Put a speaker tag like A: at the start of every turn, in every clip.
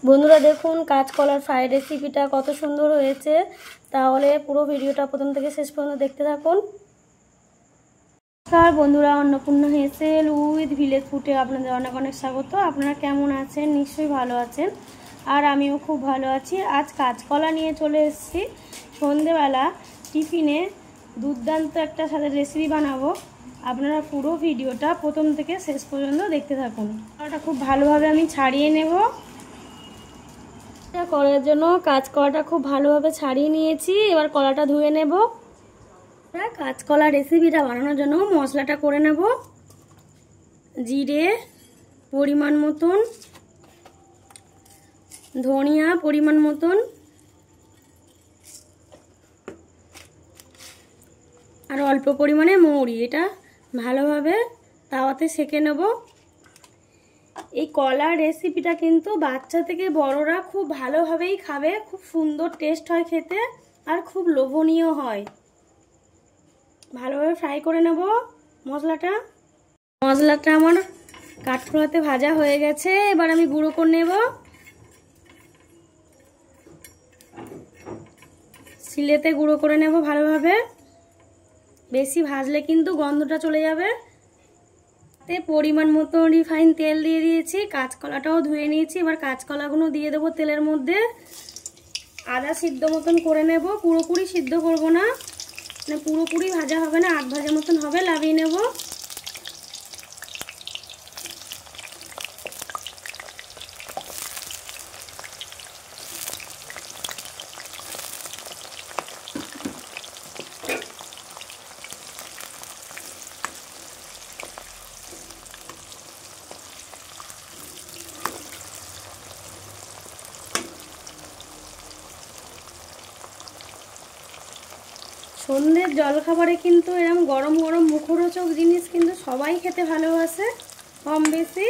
A: বন্ধুরা দেখুন কাঁচকলার ফ্রাই রেসিপিটা কত সুন্দর হয়েছে। তাহলে পুরো ভিডিওটা প্রথম থেকে শেষ পর্যন্ত দেখতে থাকুন। নমস্কার বন্ধুরা, অন্নপূর্ণা হেসেল উইথ ভিলেজ ফুডে আপনাদের অনেক অনেক স্বাগত। আপনারা কেমন আছেন? নিশ্চয়ই ভালো আছেন, আর আমিও খুব ভালো আছি। আজ কাঁচকলা নিয়ে চলে এসেছি। সন্ধেবেলা টিফিনে দুর্দান্ত একটা সাথে রেসিপি বানাবো। আপনারা পুরো ভিডিওটা প্রথম থেকে শেষ পর্যন্ত দেখতে থাকুন। কলাটা খুব ভালোভাবে আমি ছাড়িয়ে নেব। এটা করার জন্য কাঁচকলাটা খুব ভালোভাবে ছাড়িয়ে নিয়েছি। এবার কলাটা ধুয়ে নেব। কাঁচকলা রেসিপিটা বানানোর জন্য মশলাটা করে নেব। জিরে পরিমাণ মতন, ধনিয়া পরিমাণ মতন, আর অল্প পরিমাণে মৌরি। এটা ভালোভাবে তাওয়াতে সেঁকে নেব। এই কলার রেসিপিটা কিন্তু বাচ্চা থেকে বড়রা খুব ভালোভাবেই খাবে। খুব সুন্দর টেস্ট হয় খেতে, আর খুব লোভনীয় হয়। ভালোভাবে ফ্রাই করে নেব মশলাটা। আমার কাঠখোলাতে ভাজা হয়ে গেছে। এবার আমি গুঁড়ো করে নেব। শিলেতে গুঁড়ো করে নেব ভালোভাবে। বেশি ভাজলে কিন্তু গন্ধটা চলে যাবে। পরিমাণ মতো রিফাইন তেল দিয়ে দিয়েছি। কাঁচকলাটাও ধুয়ে নিয়েছি। এবার কাঁচকলাগুলো দিয়ে দেবো তেলের মধ্যে। আদা সিদ্ধ মতন করে নেব। পুরোপুরি সিদ্ধ করব না, মানে পুরোপুরি ভাজা হবে না, আধ ভাজা মতন হবে। লাভিয়ে নেব। সন্ধ্যের জলখাবারে কিন্তু এরকম গরম গরম মুখরোচক জিনিস কিন্তু সবাই খেতে ভালোবাসে কম বেশি।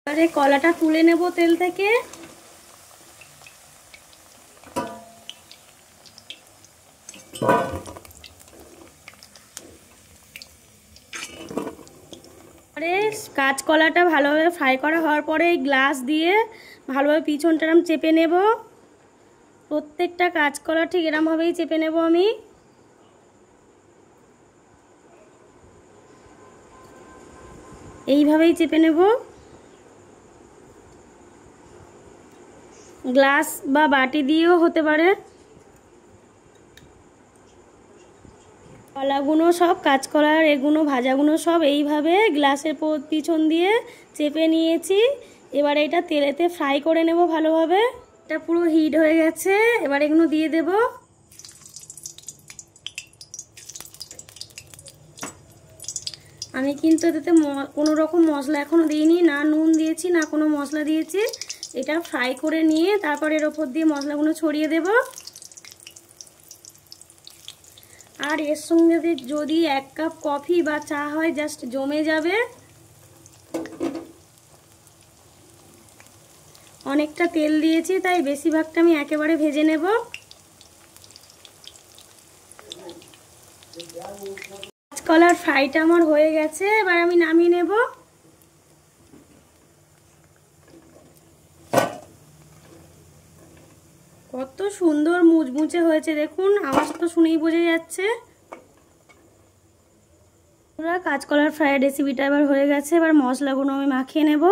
A: এবারে কলাটা তুলে নেব তেল থেকে। কাঁচকলাটা ভালোভাবে ফ্রাই করা হওয়ার পরে এই গ্লাস দিয়ে ভালোভাবে পিছনটা এরম চেপে নেব। প্রত্যেকটা কাঁচকলা ঠিক এরমভাবেই চেপে নেব আমি। এইভাবেই চেপে নেব। গ্লাস বা বাটি দিয়েও হতে পারে। কলাগুলো সব, কাঁচকলার এগুলো ভাজাগুলো সব এইভাবে গ্লাসের পিছন দিয়ে চেপে নিয়েছি। এবার এটা তেলেতে ফ্রাই করে নেব ভালোভাবে। এটা পুরো হিট হয়ে গেছে। এবার এগুলো দিয়ে দেব। আমি কিন্তু এটাতে কোনো রকম মশলা এখনো দিইনি, না নুন দিয়েছি না কোনো মশলা দিয়েছি। এটা ফ্রাই করে নিয়ে তারপর এর ওপর দিয়ে মশলাগুলো ছড়িয়ে দেব। আর এর সঙ্গে যদি 1 কাপ কফি বা চা হয়, জাস্ট জমে যাবে। অনেকটা তেল দিয়েছি, তাই বেশিরভাগটা আমি একেবারে ভেজে নেব। কাঁচকলার ফ্রাইটা আমার হয়ে গেছে। এবার আমি নামিয়ে নেব। কত সুন্দর মুচমুচে হয়েছে দেখুন, আওয়াজ তো শুনেই বোঝা যাচ্ছে। পুরো কাঁচকলার ফ্রাই রেসিপিটা এবার হয়ে গেছে। এবার মশলাগুলো আমি মাখিয়ে নেব।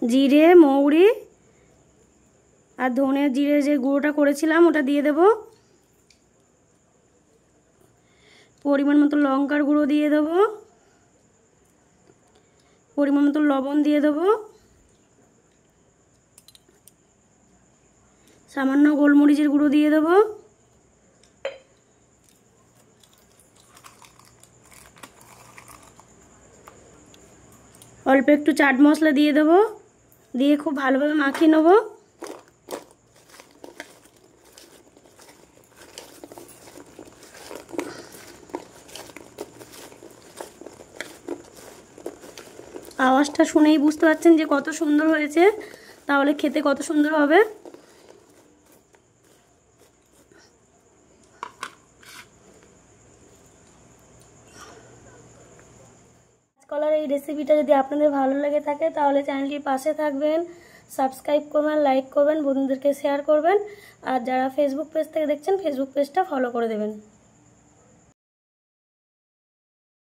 A: জিরে মৌরি আর ধনে জিরে যে গুঁড়োটা করেছিলাম ওটা দিয়ে দেব। পরিমাণ মতো লঙ্কার গুঁড়ো দিয়ে দেব। পরিমাণ মতো লবণ দিয়ে দেব। সামান্য গোলমরিচের গুঁড়ো দিয়ে দেব। অল্প একটু চাট মশলা দিয়ে দেব। দিয়ে খুব ভালোভাবে মাখিয়ে নেব। আওয়াজটা শুনেই বুঝতে পারছেন যে কত সুন্দর হয়েছে। তাহলে খেতে কত সুন্দর হবে। কাঁচকলার এই রেসিপিটা যদি আপনাদের ভালো লেগে থাকে তাহলে চ্যানেলটির পাশে থাকবেন, সাবস্ক্রাইব করবেন, লাইক করবেন, বন্ধুদেরকে শেয়ার করবেন, আর যারা ফেসবুক পেজ থেকে দেখছেন ফেসবুক পেজটা ফলো করে দেবেন।